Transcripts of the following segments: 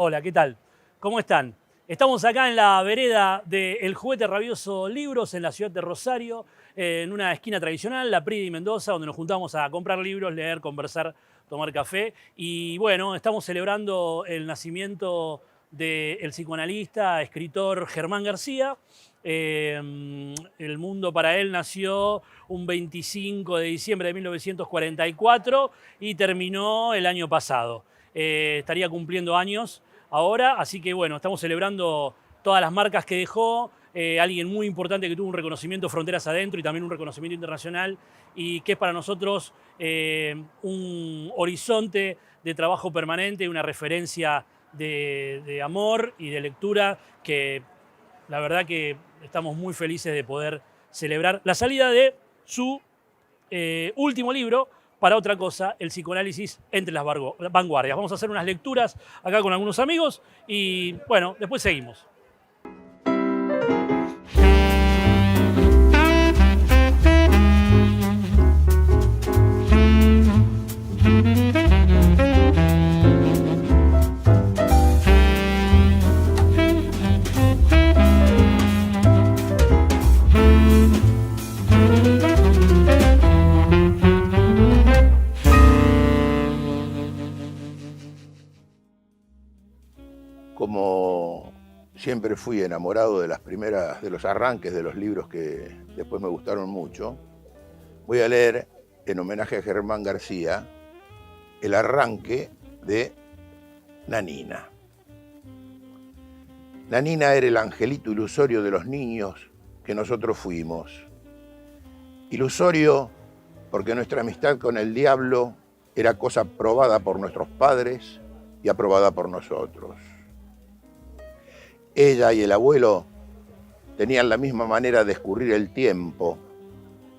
Hola, ¿qué tal? ¿Cómo están? Estamos acá en la vereda de El Juguete Rabioso Libros, en la ciudad de Rosario, en una esquina tradicional, la Prida y Mendoza, donde nos juntamos a comprar libros, leer, conversar, tomar café. Y bueno, estamos celebrando el nacimiento del psicoanalista, escritor Germán García. El mundo para él nació un 25 de diciembre de 1944 y terminó el año pasado. Estaría cumpliendo años ahora, así que bueno, estamos celebrando todas las marcas que dejó, alguien muy importante que tuvo un reconocimiento fronteras adentro y también un reconocimiento internacional y que es para nosotros un horizonte de trabajo permanente, una referencia de amor y de lectura que la verdad que estamos muy felices de poder celebrar la salida de su último libro, Para otra cosa, el psicoanálisis entre las vanguardias. Vamos a hacer unas lecturas acá con algunos amigos y bueno, después seguimos. Como siempre fui enamorado de los arranques de los libros que después me gustaron mucho, voy a leer, en homenaje a Germán García, el arranque de Nanina. Nanina era el angelito ilusorio de los niños que nosotros fuimos. Ilusorio porque nuestra amistad con el diablo era cosa probada por nuestros padres y aprobada por nosotros. Ella y el abuelo tenían la misma manera de escurrir el tiempo,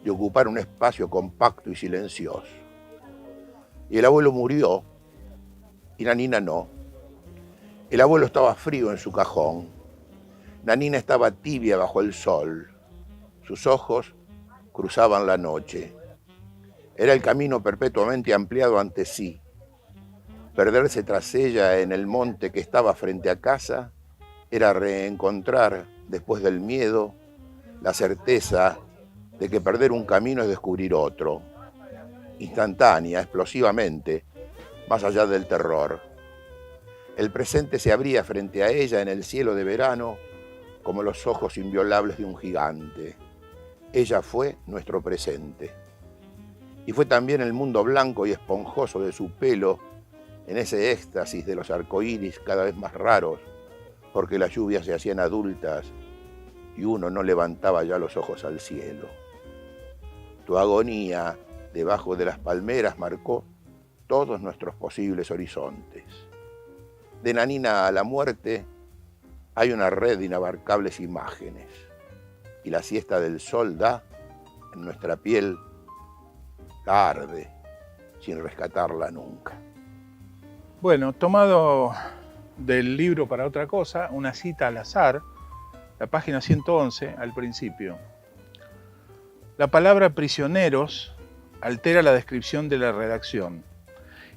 de ocupar un espacio compacto y silencioso. Y el abuelo murió, y Nanina no. El abuelo estaba frío en su cajón. Nanina estaba tibia bajo el sol. Sus ojos cruzaban la noche. Era el camino perpetuamente ampliado ante sí. Perderse tras ella en el monte que estaba frente a casa era reencontrar, después del miedo, la certeza de que perder un camino es descubrir otro, instantánea, explosivamente, más allá del terror. El presente se abría frente a ella en el cielo de verano como los ojos inviolables de un gigante. Ella fue nuestro presente. Y fue también el mundo blanco y esponjoso de su pelo en ese éxtasis de los arcoíris cada vez más raros, porque las lluvias se hacían adultas y uno no levantaba ya los ojos al cielo. Tu agonía debajo de las palmeras marcó todos nuestros posibles horizontes. De Nanina a la muerte hay una red de inabarcables imágenes y la siesta del sol da en nuestra piel, la arde sin rescatarla nunca. Bueno, tomado del libro Para otra cosa, una cita al azar, la página 111 al principio. La palabra prisioneros altera la descripción de la redacción.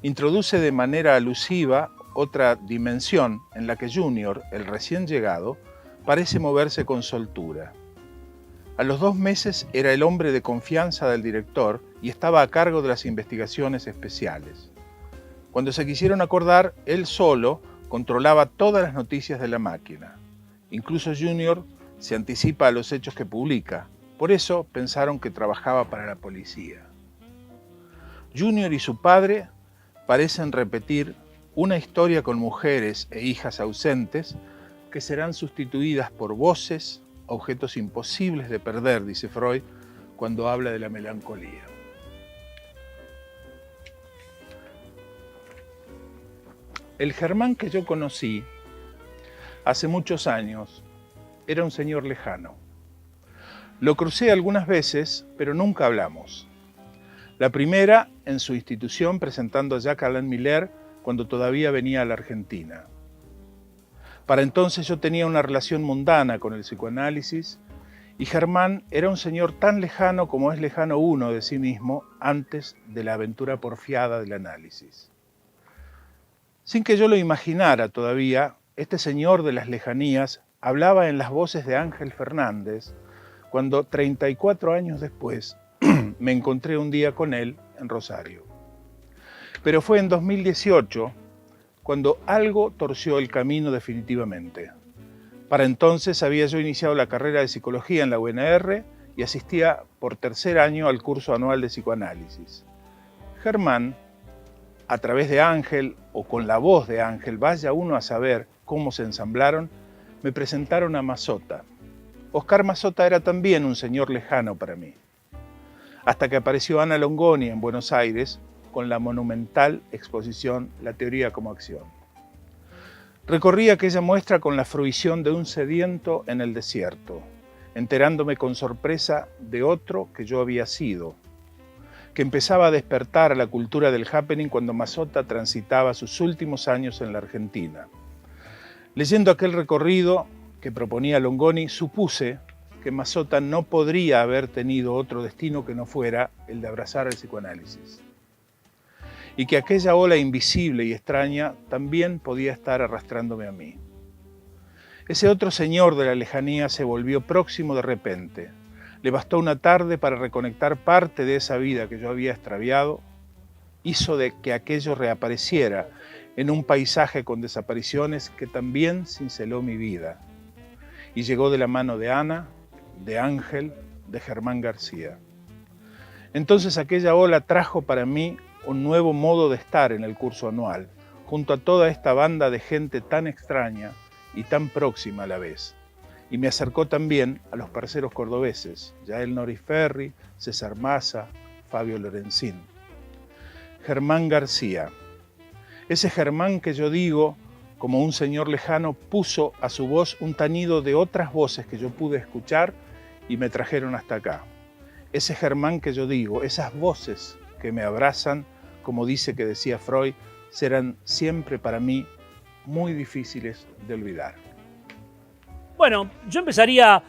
Introduce de manera alusiva otra dimensión en la que Junior, el recién llegado, parece moverse con soltura. A los 2 meses era el hombre de confianza del director y estaba a cargo de las investigaciones especiales. Cuando se quisieron acordar, él solo controlaba todas las noticias de la máquina. Incluso Junior se anticipa a los hechos que publica. Por eso pensaron que trabajaba para la policía. Junior y su padre parecen repetir una historia con mujeres e hijas ausentes que serán sustituidas por voces, objetos imposibles de perder, dice Freud, cuando habla de la melancolía. El Germán que yo conocí hace muchos años era un señor lejano. Lo crucé algunas veces, pero nunca hablamos. La primera en su institución presentando a Jacques Alain Miller cuando todavía venía a la Argentina. Para entonces yo tenía una relación mundana con el psicoanálisis y Germán era un señor tan lejano como es lejano uno de sí mismo antes de la aventura porfiada del análisis. Sin que yo lo imaginara todavía, este señor de las lejanías hablaba en las voces de Ángel Fernández cuando 34 años después me encontré un día con él en Rosario. Pero fue en 2018 cuando algo torció el camino definitivamente. Para entonces había yo iniciado la carrera de psicología en la UNR y asistía por tercer año al curso anual de psicoanálisis. Germán, a través de Ángel o con la voz de Ángel, vaya uno a saber cómo se ensamblaron, me presentaron a Mazota. Oscar Mazota era también un señor lejano para mí. Hasta que apareció Ana Longoni en Buenos Aires con la monumental exposición La teoría como acción. Recorrí aquella muestra con la fruición de un sediento en el desierto, enterándome con sorpresa de otro que yo había sido, que empezaba a despertar a la cultura del happening cuando Mazota transitaba sus últimos años en la Argentina. Leyendo aquel recorrido que proponía Longoni, supuse que Mazota no podría haber tenido otro destino que no fuera el de abrazar el psicoanálisis. Y que aquella ola invisible y extraña también podía estar arrastrándome a mí. Ese otro señor de la lejanía se volvió próximo de repente. Le bastó una tarde para reconectar parte de esa vida que yo había extraviado, hizo de que aquello reapareciera en un paisaje con desapariciones que también cinceló mi vida. Y llegó de la mano de Ana, de Ángel, de Germán García. Entonces aquella ola trajo para mí un nuevo modo de estar en el curso anual, junto a toda esta banda de gente tan extraña y tan próxima a la vez. Y me acercó también a los parceros cordobeses, Yael Noriferri, César Massa, Fabio Lorenzín. Germán García. Ese Germán que yo digo, como un señor lejano, puso a su voz un tañido de otras voces que yo pude escuchar y me trajeron hasta acá. Ese Germán que yo digo, esas voces que me abrazan, como dice que decía Freud, serán siempre para mí muy difíciles de olvidar. Bueno, yo empezaría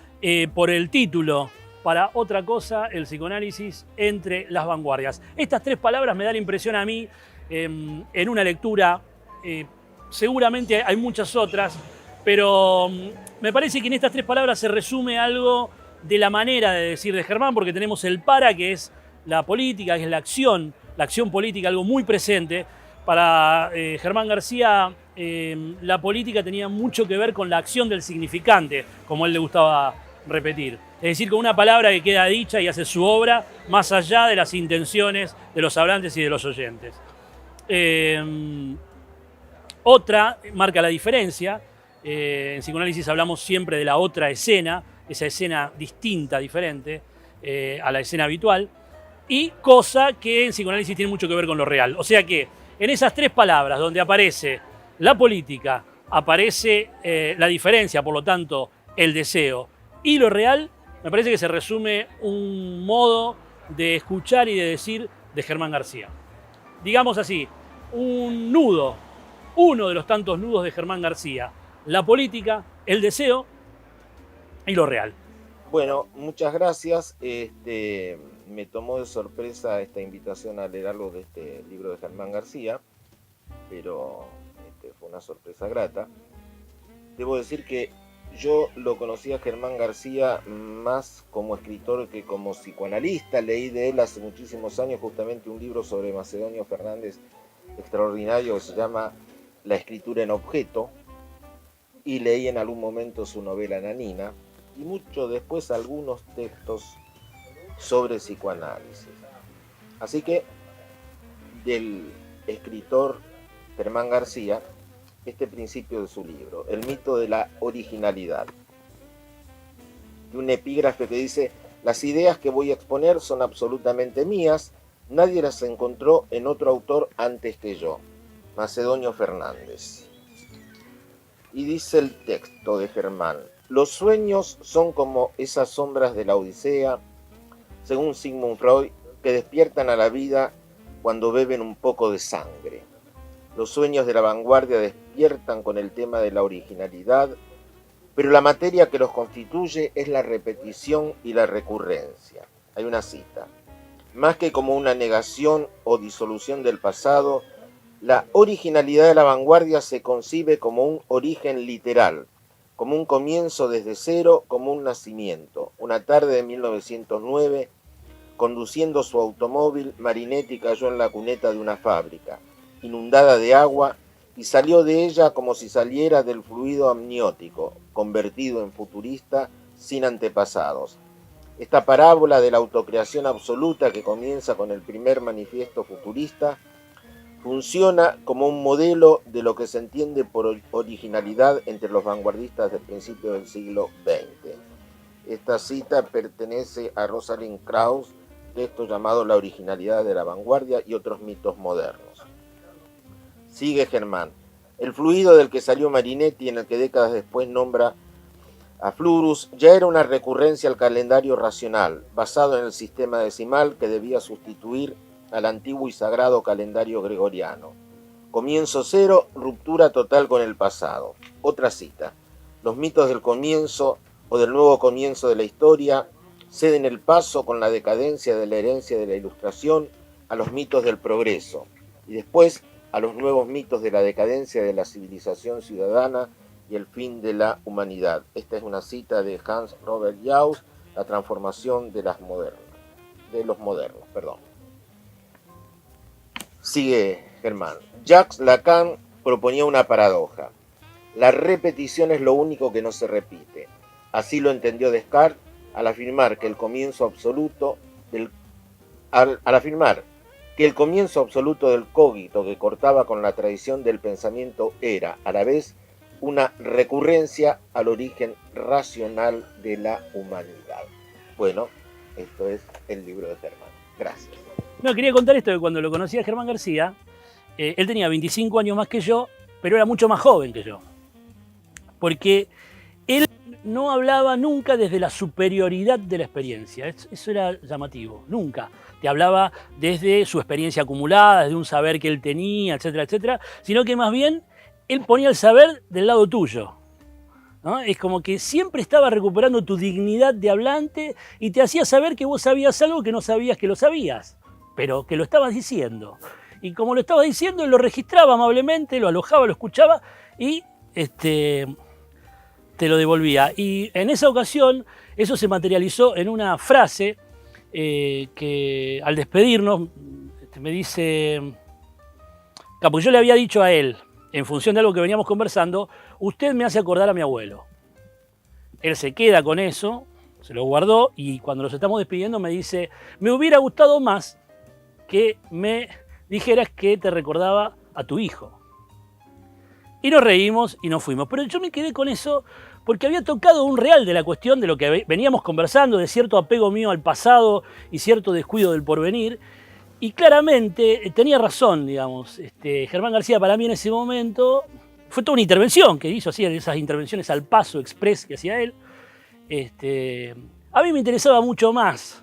por el título, para otra cosa, el psicoanálisis entre las vanguardias. Estas tres palabras me dan la impresión a mí, en una lectura, seguramente hay muchas otras, pero me parece que en estas tres palabras se resume algo de la manera de decir de Germán, porque tenemos el para, que es la política, que es la acción política, algo muy presente. Para Germán García, la política tenía mucho que ver con la acción del significante, como él le gustaba repetir. Es decir, con una palabra que queda dicha y hace su obra más allá de las intenciones de los hablantes y de los oyentes. Otra marca la diferencia. En psicoanálisis hablamos siempre de la otra escena, esa escena distinta, diferente a la escena habitual, y cosa que en psicoanálisis tiene mucho que ver con lo real. O sea que en esas tres palabras donde aparece la política, aparece la diferencia, por lo tanto el deseo y lo real, me parece que se resume un modo de escuchar y de decir de Germán García. Digamos así, un nudo, uno de los tantos nudos de Germán García, la política, el deseo y lo real. Bueno, muchas gracias. Me tomó de sorpresa esta invitación a leer algo de este libro de Germán García, pero fue una sorpresa grata. Debo decir que yo lo conocí a Germán García más como escritor que como psicoanalista. Leí de él hace muchísimos años justamente un libro sobre Macedonio Fernández extraordinario que se llama La escritura en objeto, y leí en algún momento su novela Nanina, y mucho después algunos textos sobre psicoanálisis. Así que del escritor Germán García, este principio de su libro, el mito de la originalidad, de un epígrafe que dice: las ideas que voy a exponer son absolutamente mías, nadie las encontró en otro autor antes que yo, Macedonio Fernández. Y dice el texto de Germán: los sueños son como esas sombras de la Odisea, según Sigmund Freud, que despiertan a la vida cuando beben un poco de sangre. Los sueños de la vanguardia despiertan con el tema de la originalidad, pero la materia que los constituye es la repetición y la recurrencia. Hay una cita: más que como una negación o disolución del pasado, La originalidad de la vanguardia se concibe como un origen literal, como un comienzo desde cero, como un nacimiento. Una tarde de 1909, conduciendo su automóvil, Marinetti cayó en la cuneta de una fábrica, inundada de agua, y salió de ella como si saliera del fluido amniótico, convertido en futurista sin antepasados. Esta parábola de la autocreación absoluta que comienza con el primer manifiesto futurista funciona como un modelo de lo que se entiende por originalidad entre los vanguardistas del principio del siglo XX. Esta cita pertenece a Rosalind Krauss, texto llamado La originalidad de la vanguardia y otros mitos modernos. Sigue Germán. El fluido del que salió Marinetti, en el que décadas después nombra a Flurus, ya era una recurrencia al calendario racional, basado en el sistema decimal que debía sustituir al antiguo y sagrado calendario gregoriano. Comienzo cero, ruptura total con el pasado. Otra cita. Los mitos del comienzo o del nuevo comienzo de la historia ceden el paso con la decadencia de la herencia de la Ilustración a los mitos del progreso y después a los nuevos mitos de la decadencia de la civilización ciudadana y el fin de la humanidad. Esta es una cita de Hans Robert Jauss, La transformación de los modernos. Sigue Germán. Jacques Lacan proponía una paradoja. La repetición es lo único que no se repite. Así lo entendió Descartes al afirmar que el comienzo absoluto del cogito que cortaba con la tradición del pensamiento era, a la vez, una recurrencia al origen racional de la humanidad. Bueno, esto es el libro de Germán. Gracias. No, quería contar esto de cuando lo conocí a Germán García. Él tenía 25 años más que yo, pero era mucho más joven que yo. Porque él no hablaba nunca desde la superioridad de la experiencia. Eso era llamativo, nunca. Te hablaba desde su experiencia acumulada, desde un saber que él tenía, etcétera, etcétera, sino que más bien él ponía el saber del lado tuyo, ¿no? Es como que siempre estaba recuperando tu dignidad de hablante y te hacía saber que vos sabías algo que no sabías que lo sabías, pero que lo estabas diciendo. Y como lo estabas diciendo, él lo registraba amablemente, lo alojaba, lo escuchaba y te lo devolvía. Y en esa ocasión eso se materializó en una frase que al despedirnos me dice, Capo, yo le había dicho a él, en función de algo que veníamos conversando, usted me hace acordar a mi abuelo. Él se queda con eso, se lo guardó y cuando nos estamos despidiendo me dice, me hubiera gustado más que me dijeras que te recordaba a tu hijo. Y nos reímos y nos fuimos. Pero yo me quedé con eso porque había tocado un real de la cuestión de lo que veníamos conversando, de cierto apego mío al pasado y cierto descuido del porvenir. Y claramente tenía razón, digamos. Germán García para mí en ese momento fue toda una intervención que hizo, así, esas intervenciones al paso express que hacía él. A mí me interesaba mucho más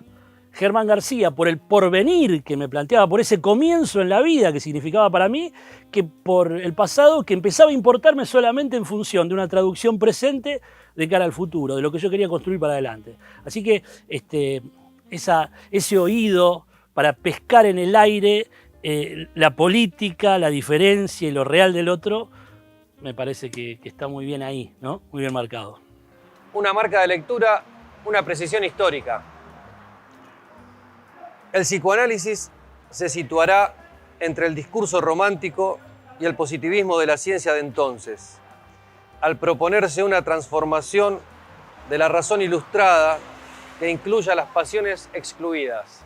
Germán García por el porvenir que me planteaba, por ese comienzo en la vida que significaba para mí, que por el pasado que empezaba a importarme solamente en función de una traducción presente de cara al futuro, de lo que yo quería construir para adelante. Así que ese oído para pescar en el aire la política, la diferencia y lo real del otro, me parece que está muy bien ahí, ¿no? Muy bien marcado. Una marca de lectura, una precisión histórica. El psicoanálisis se situará entre el discurso romántico y el positivismo de la ciencia de entonces, al proponerse una transformación de la razón ilustrada que incluya las pasiones excluidas.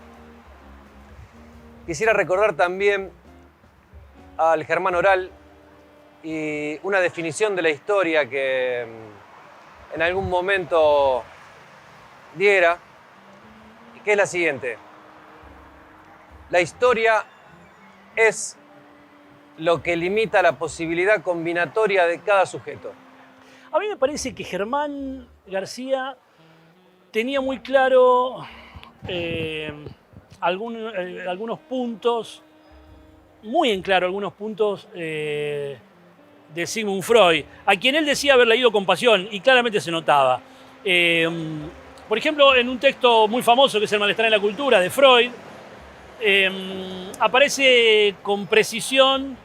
Quisiera recordar también al Germán Oral y una definición de la historia que en algún momento diera, que es la siguiente. La historia es lo que limita la posibilidad combinatoria de cada sujeto. A mí me parece que Germán García tenía muy claro algunos puntos, muy en claro algunos puntos de Sigmund Freud, a quien él decía haber leído con pasión y claramente se notaba. Por ejemplo, en un texto muy famoso que es El malestar en la cultura de Freud, aparece con precisión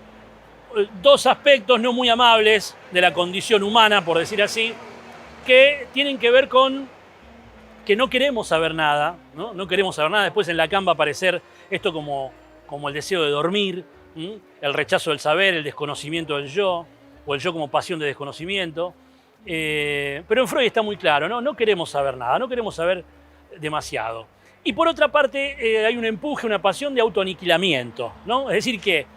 dos aspectos no muy amables de la condición humana, por decir así, que tienen que ver con que no queremos saber nada, ¿no? No queremos saber nada. Después en Lacan va a aparecer esto como el deseo de dormir, el rechazo del saber, el desconocimiento del yo, o el yo como pasión de desconocimiento. Pero en Freud está muy claro, ¿no? No queremos saber nada, no queremos saber demasiado. Y por otra parte hay un empuje, una pasión de autoaniquilamiento, ¿no? Es decir, que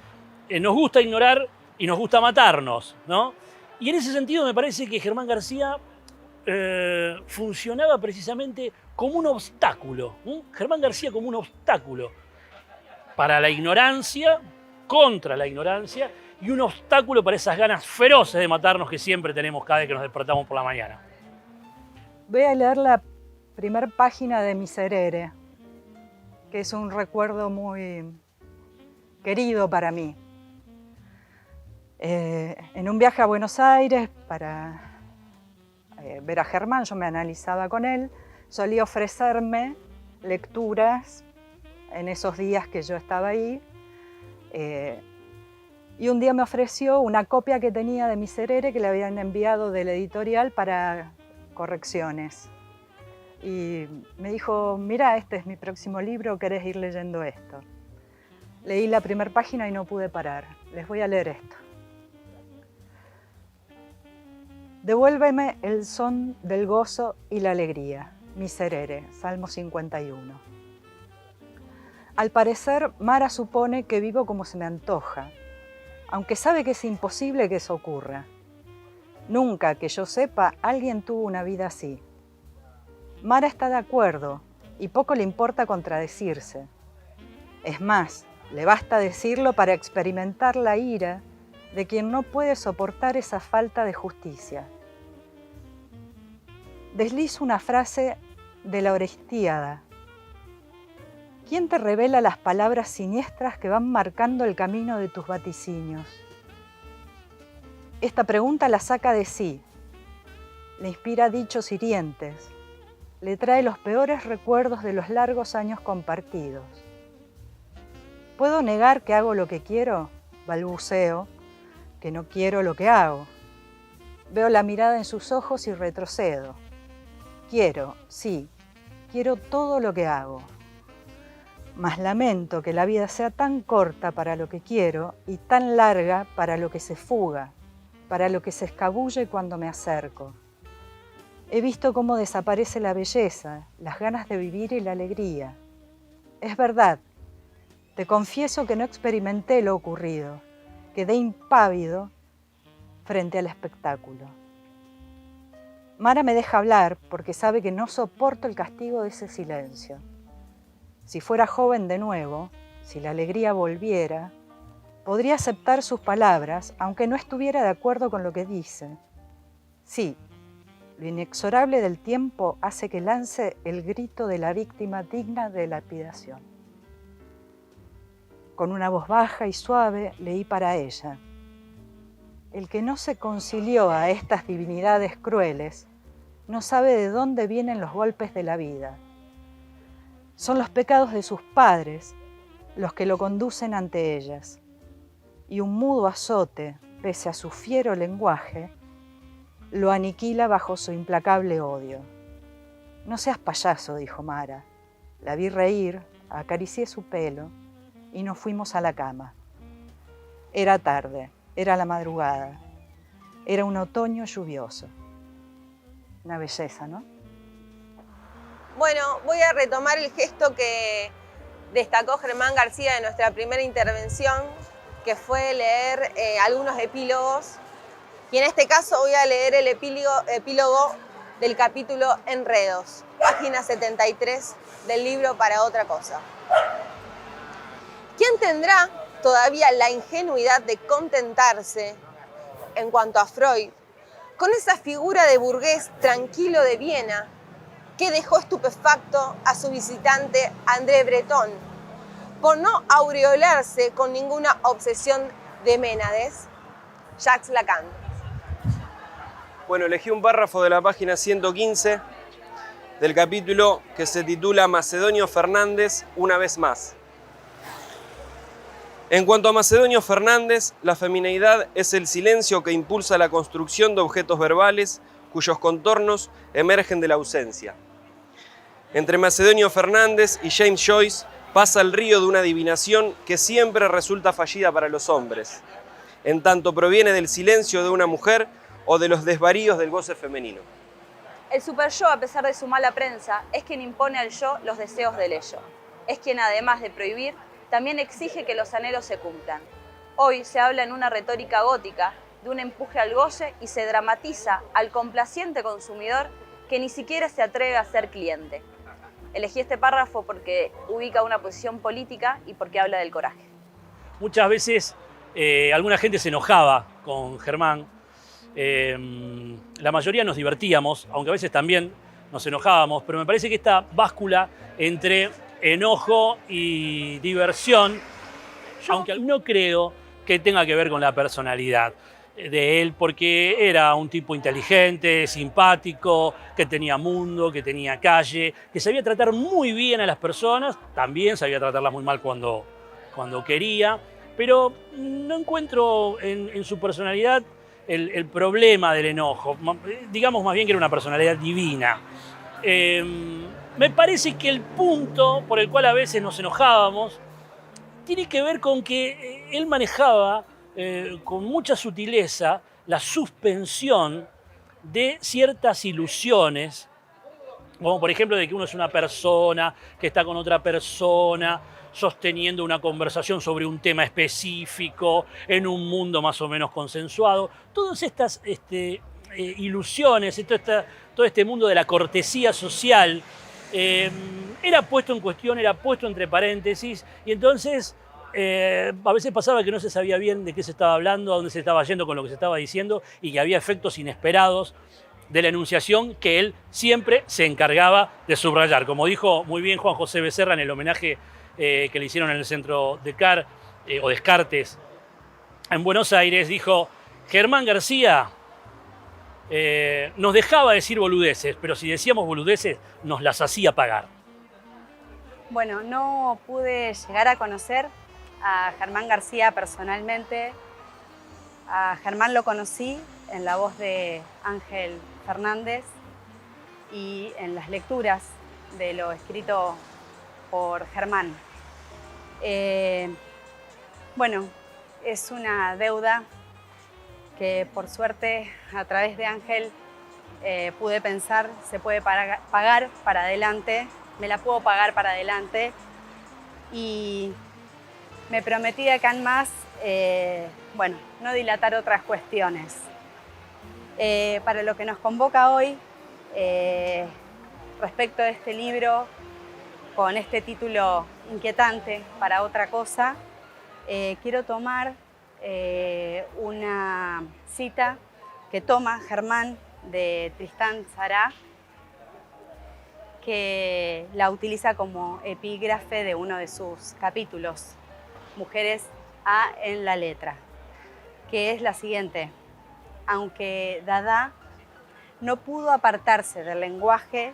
nos gusta ignorar y nos gusta matarnos, ¿no? Y en ese sentido me parece que Germán García funcionaba precisamente como un obstáculo. Germán García como un obstáculo para la ignorancia, contra la ignorancia, y un obstáculo para esas ganas feroces de matarnos que siempre tenemos cada vez que nos despertamos por la mañana. Voy a leer la primera página de Miserere, que es un recuerdo muy querido para mí. En un viaje a Buenos Aires para ver a Germán, yo me analizaba con él, solía ofrecerme lecturas en esos días que yo estaba ahí. Y un día me ofreció una copia que tenía de Miserere que le habían enviado de la editorial para correcciones. Y me dijo, mira, este es mi próximo libro, ¿querés ir leyendo esto? Leí la primera página y no pude parar. Les voy a leer esto. Devuélveme el son del gozo y la alegría. Miserere, Salmo 51. Al parecer, Mara supone que vivo como se me antoja, aunque sabe que es imposible que eso ocurra. Nunca, que yo sepa, alguien tuvo una vida así. Mara está de acuerdo y poco le importa contradecirse. Es más, le basta decirlo para experimentar la ira de quien no puede soportar esa falta de justicia. Deslizo una frase de la Orestíada. ¿Quién te revela las palabras siniestras que van marcando el camino de tus vaticinios? Esta pregunta la saca de sí, le inspira dichos hirientes, le trae los peores recuerdos de los largos años compartidos. ¿Puedo negar que hago lo que quiero? Balbuceo, que no quiero lo que hago. Veo la mirada en sus ojos y retrocedo. Quiero, sí, quiero todo lo que hago. Mas lamento que la vida sea tan corta para lo que quiero y tan larga para lo que se fuga, para lo que se escabulle cuando me acerco. He visto cómo desaparece la belleza, las ganas de vivir y la alegría. Es verdad, te confieso que no experimenté lo ocurrido, quedé impávido frente al espectáculo. Mara me deja hablar porque sabe que no soporto el castigo de ese silencio. Si fuera joven de nuevo, si la alegría volviera, podría aceptar sus palabras, aunque no estuviera de acuerdo con lo que dice. Sí, lo inexorable del tiempo hace que lance el grito de la víctima digna de lapidación. Con una voz baja y suave leí para ella. El que no se concilió a estas divinidades crueles no sabe de dónde vienen los golpes de la vida. Son los pecados de sus padres los que lo conducen ante ellas. Y un mudo azote, pese a su fiero lenguaje, lo aniquila bajo su implacable odio. No seas payaso, dijo Mara. La vi reír, acaricié su pelo y nos fuimos a la cama. Era tarde, era la madrugada, era un otoño lluvioso. Una belleza, ¿no? Bueno, voy a retomar el gesto que destacó Germán García de nuestra primera intervención, que fue leer algunos epílogos. Y en este caso voy a leer el epílogo del capítulo Enredos, página 73 del libro Para otra cosa. ¿Quién tendrá todavía la ingenuidad de contentarse, en cuanto a Freud, con esa figura de burgués tranquilo de Viena que dejó estupefacto a su visitante André Breton por no aureolarse con ninguna obsesión de Ménades? Jacques Lacan. Bueno, elegí un párrafo de la página 115 del capítulo que se titula Macedonio Fernández una vez más. En cuanto a Macedonio Fernández, la femineidad es el silencio que impulsa la construcción de objetos verbales cuyos contornos emergen de la ausencia. Entre Macedonio Fernández y James Joyce pasa el río de una adivinación que siempre resulta fallida para los hombres, en tanto proviene del silencio de una mujer o de los desvaríos del goce femenino. El superyo, a pesar de su mala prensa, es quien impone al yo los deseos del ello. Es quien, además de prohibir, también exige que los anhelos se cumplan. Hoy se habla en una retórica gótica de un empuje al goce y se dramatiza al complaciente consumidor que ni siquiera se atreve a ser cliente. Elegí este párrafo porque ubica una posición política y porque habla del coraje. Muchas veces alguna gente se enojaba con Germán. La mayoría nos divertíamos, aunque a veces también nos enojábamos, pero me parece que esta báscula entre enojo y diversión, aunque no creo que tenga que ver con la personalidad de él, porque era un tipo inteligente, simpático, que tenía mundo, que tenía calle, que sabía tratar muy bien a las personas, también sabía tratarlas muy mal cuando quería, pero no encuentro en su personalidad el problema del enojo. Digamos más bien que era una personalidad divina. Me parece que el punto por el cual a veces nos enojábamos tiene que ver con que él manejaba con mucha sutileza la suspensión de ciertas ilusiones, como por ejemplo de que uno es una persona que está con otra persona, sosteniendo una conversación sobre un tema específico, en un mundo más o menos consensuado. Todas estas ilusiones, todo este mundo de la cortesía social, era puesto en cuestión, era puesto entre paréntesis, y entonces a veces pasaba que no se sabía bien de qué se estaba hablando, a dónde se estaba yendo con lo que se estaba diciendo, y que había efectos inesperados de la enunciación que él siempre se encargaba de subrayar. Como dijo muy bien Juan José Becerra en el homenaje que le hicieron en el centro de CAR o Descartes en Buenos Aires, dijo: Germán García nos dejaba decir boludeces, pero si decíamos boludeces nos las hacía pagar. Bueno, no pude llegar a conocer a Germán García personalmente. A Germán lo conocí en la voz de Ángel Fernández y en las lecturas de lo escrito por Germán. Bueno, es una deuda que por suerte a través de Ángel pude pensar, se puede pagar para adelante, me la puedo pagar para adelante, y me prometí de acá en más, bueno, no dilatar otras cuestiones. Para lo que nos convoca hoy, respecto de este libro, con este título inquietante, Para otra cosa, quiero tomar una cita que toma Germán de Tristán Tzara, que la utiliza como epígrafe de uno de sus capítulos, Mujeres A en la letra, que es la siguiente: aunque Dada no pudo apartarse del lenguaje,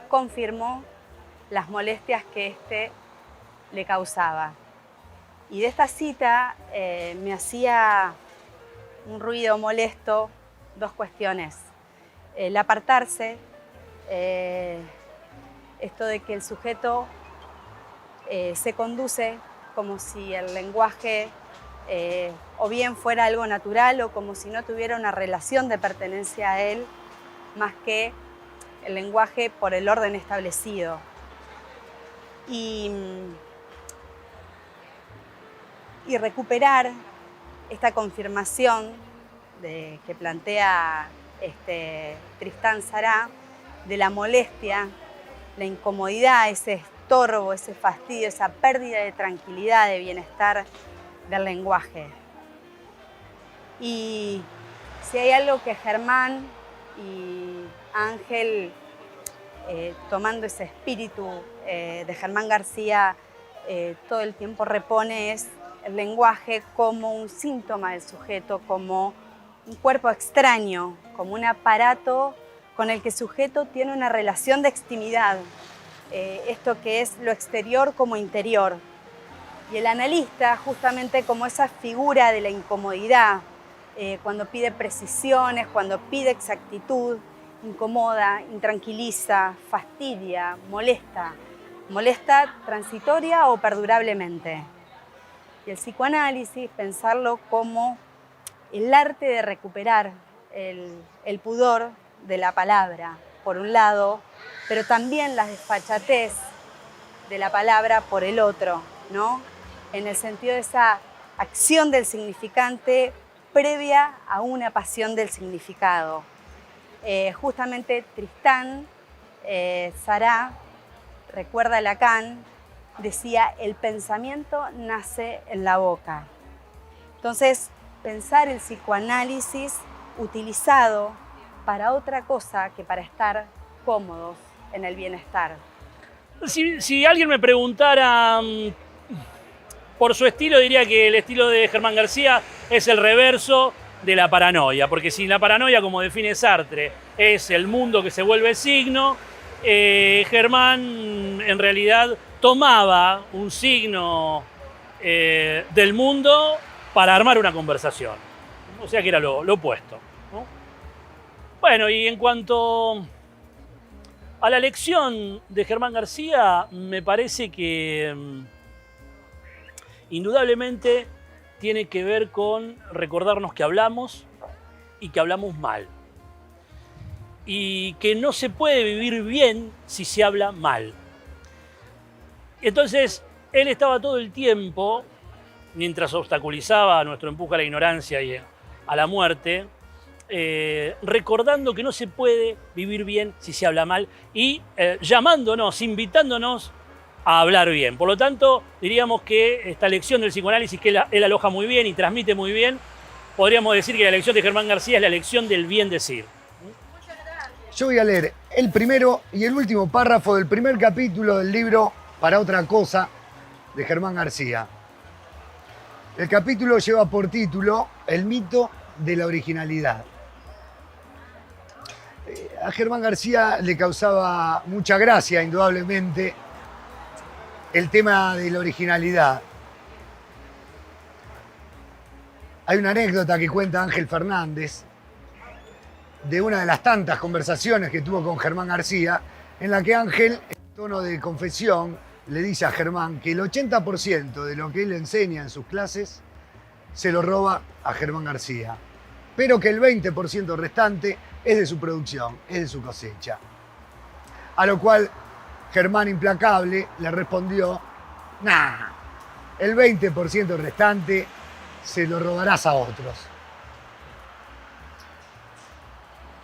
confirmó las molestias que éste le causaba. Y de esta cita me hacía un ruido molesto dos cuestiones. El apartarse, esto de que el sujeto se conduce como si el lenguaje o bien fuera algo natural o como si no tuviera una relación de pertenencia a él, más que el lenguaje por el orden establecido. Y recuperar esta confirmación que plantea Tristán Tzara de la molestia, la incomodidad, ese estorbo, ese fastidio, esa pérdida de tranquilidad, de bienestar del lenguaje. Y si hay algo que Germán y Ángel, tomando ese espíritu de Germán García, todo el tiempo repone, es el lenguaje como un síntoma del sujeto, como un cuerpo extraño, como un aparato con el que el sujeto tiene una relación de extimidad, esto que es lo exterior como interior. Y el analista, justamente como esa figura de la incomodidad, cuando pide precisiones, cuando pide exactitud, incomoda, intranquiliza, fastidia, molesta. Molesta transitoria o perdurablemente. Y el psicoanálisis, pensarlo como el arte de recuperar el pudor de la palabra, por un lado, pero también la desfachatez de la palabra por el otro, ¿no? En el sentido de esa acción del significante previa a una pasión del significado. Justamente Tristán Tzara, recuerda Lacan, decía, el pensamiento nace en la boca. Entonces, pensar el psicoanálisis utilizado para otra cosa que para estar cómodos en el bienestar. Si alguien me preguntara por su estilo, diría que el estilo de Germán García es el reverso de la paranoia, porque si la paranoia, como define Sartre, es el mundo que se vuelve signo, Germán en realidad tomaba un signo del mundo para armar una conversación. O sea que era lo opuesto, ¿no? Bueno, y en cuanto a la lección de Germán García, me parece que indudablemente tiene que ver con recordarnos que hablamos y que hablamos mal. Y que no se puede vivir bien si se habla mal. Entonces, él estaba todo el tiempo, mientras obstaculizaba nuestro empuje a la ignorancia y a la muerte, recordando que no se puede vivir bien si se habla mal y llamándonos, invitándonos a hablar bien. Por lo tanto, diríamos que esta lección del psicoanálisis que él aloja muy bien y transmite muy bien, podríamos decir que la lección de Germán García es la lección del bien decir. Yo voy a leer el primero y el último párrafo del primer capítulo del libro Para otra cosa, de Germán García. El capítulo lleva por título El mito de la originalidad. A Germán García le causaba mucha gracia, indudablemente, el tema de la originalidad. Hay una anécdota que cuenta Ángel Fernández de una de las tantas conversaciones que tuvo con Germán García, en la que Ángel, en tono de confesión, le dice a Germán que el 80% de lo que él enseña en sus clases se lo roba a Germán García, pero que el 20% restante es de su producción, es de su cosecha. A lo cual Germán, implacable, le respondió: nah, el 20% restante se lo robarás a otros.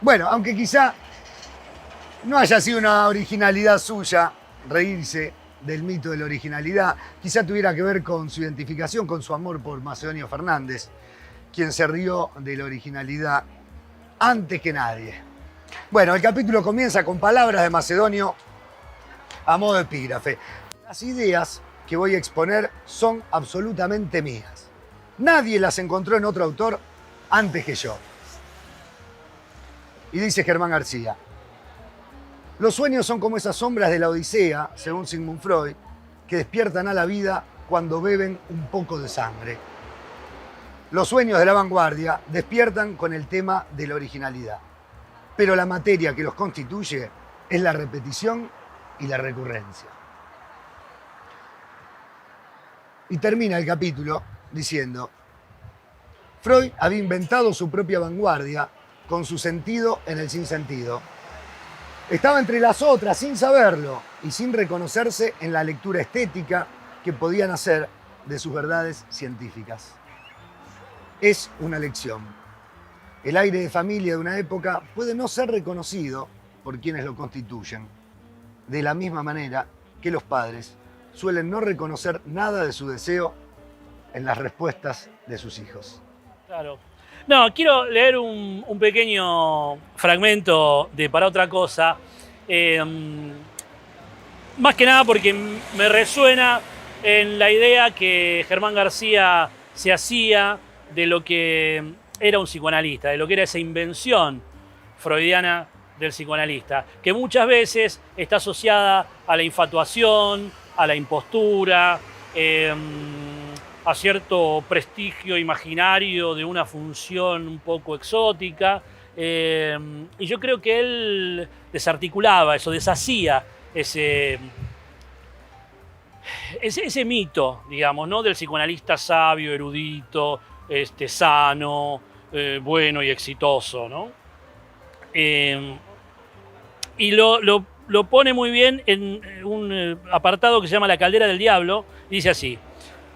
Bueno, aunque quizá no haya sido una originalidad suya reírse del mito de la originalidad, quizá tuviera que ver con su identificación, con su amor por Macedonio Fernández, quien se rió de la originalidad antes que nadie. Bueno, el capítulo comienza con palabras de Macedonio a modo de epígrafe. Las ideas que voy a exponer son absolutamente mías. Nadie las encontró en otro autor antes que yo. Y dice Germán García: los sueños son como esas sombras de la Odisea, según Sigmund Freud, que despiertan a la vida cuando beben un poco de sangre. Los sueños de la vanguardia despiertan con el tema de la originalidad, pero la materia que los constituye es la repetición y la recurrencia. Y termina el capítulo diciendo: Freud había inventado su propia vanguardia con su sentido en el sinsentido. Estaba entre las otras sin saberlo y sin reconocerse en la lectura estética que podían hacer de sus verdades científicas. Es una lección. El aire de familia de una época puede no ser reconocido por quienes lo constituyen, de la misma manera que los padres suelen no reconocer nada de su deseo en las respuestas de sus hijos. Claro. No, quiero leer un pequeño fragmento de Para otra cosa, más que nada porque me resuena en la idea que Germán García se hacía de lo que era un psicoanalista, de lo que era esa invención freudiana del psicoanalista, que muchas veces está asociada a la infatuación, a la impostura, a cierto prestigio imaginario de una función un poco exótica. Y yo creo que él desarticulaba eso, deshacía ese mito, digamos, ¿no? Del psicoanalista sabio, erudito, sano, bueno y exitoso, ¿no? Y lo pone muy bien en un apartado que se llama La caldera del diablo, y dice así: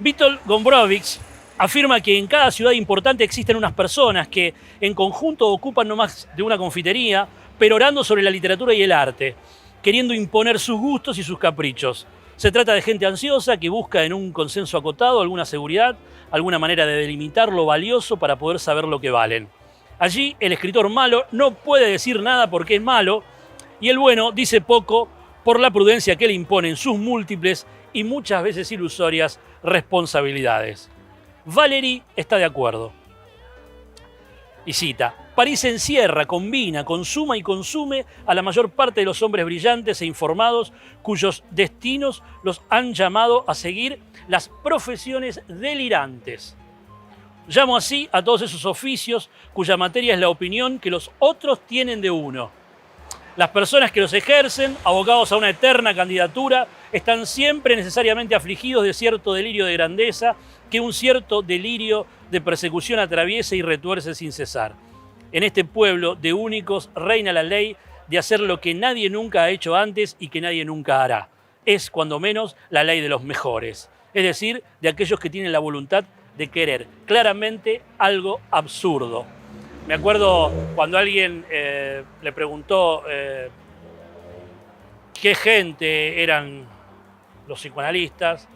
Witold Gombrowicz afirma que en cada ciudad importante existen unas personas que en conjunto ocupan no más de una confitería, perorando sobre la literatura y el arte, queriendo imponer sus gustos y sus caprichos. Se trata de gente ansiosa que busca en un consenso acotado alguna seguridad, alguna manera de delimitar lo valioso para poder saber lo que valen. Allí el escritor malo no puede decir nada porque es malo, y el bueno dice poco por la prudencia que le imponen sus múltiples y muchas veces ilusorias responsabilidades. Valéry está de acuerdo. Y cita: París encierra, combina, consuma y consume a la mayor parte de los hombres brillantes e informados cuyos destinos los han llamado a seguir las profesiones delirantes. Llamo así a todos esos oficios cuya materia es la opinión que los otros tienen de uno. Las personas que los ejercen, abocados a una eterna candidatura, están siempre necesariamente afligidos de cierto delirio de grandeza que un cierto delirio de persecución atraviesa y retuerce sin cesar. En este pueblo de únicos reina la ley de hacer lo que nadie nunca ha hecho antes y que nadie nunca hará. Es, cuando menos, la ley de los mejores, es decir, de aquellos que tienen la voluntad de querer claramente algo absurdo. Me acuerdo cuando alguien le preguntó qué gente eran los psicoanalistas,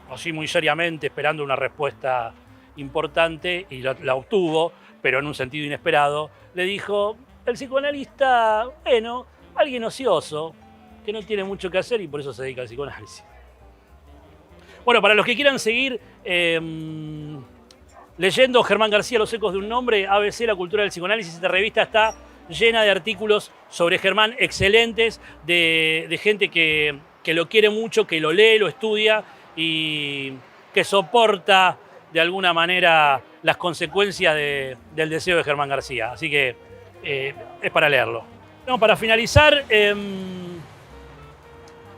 así muy seriamente, esperando una respuesta importante, y la obtuvo, pero en un sentido inesperado. Le dijo: el psicoanalista, bueno, alguien ocioso, que no tiene mucho que hacer y por eso se dedica al psicoanálisis. Bueno, para los que quieran seguir leyendo Germán García, Los ecos de un nombre, ABC, la cultura del psicoanálisis, esta revista está llena de artículos sobre Germán excelentes, de gente que lo quiere mucho, que lo lee, lo estudia y que soporta de alguna manera las consecuencias del deseo de Germán García. Así que es para leerlo. No, para finalizar,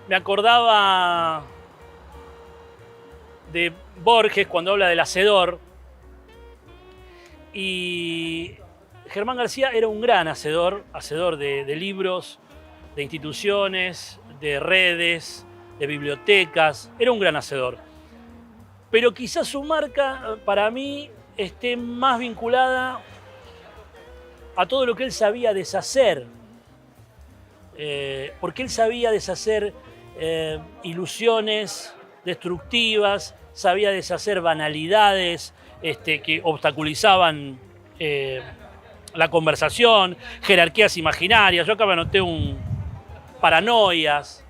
me acordaba de Borges cuando habla del hacedor. Y Germán García era un gran hacedor de libros, de instituciones, de redes, de bibliotecas. Era un gran hacedor. Pero quizás su marca, para mí, esté más vinculada a todo lo que él sabía deshacer. Porque él sabía deshacer ilusiones destructivas, sabía deshacer banalidades que obstaculizaban la conversación, jerarquías imaginarias. Yo acá me anoté paranoias,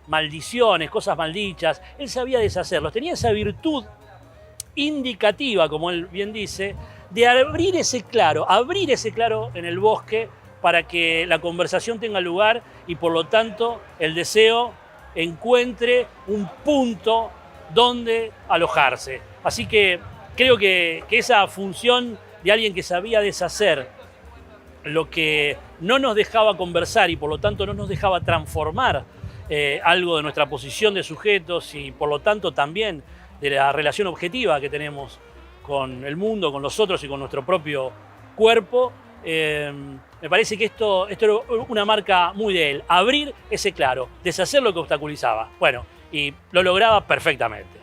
maldiciones, cosas maldichas. Él sabía deshacerlos. Tenía esa virtud indicativa, como él bien dice, de abrir ese claro en el bosque para que la conversación tenga lugar y por lo tanto el deseo encuentre un punto donde alojarse. Así que creo que esa función de alguien que sabía deshacer lo que no nos dejaba conversar y por lo tanto no nos dejaba transformar algo de nuestra posición de sujetos y por lo tanto también de la relación objetiva que tenemos con el mundo, con los otros y con nuestro propio cuerpo, me parece que esto era una marca muy de él, abrir ese claro, deshacer lo que obstaculizaba. Bueno, y lo lograba perfectamente.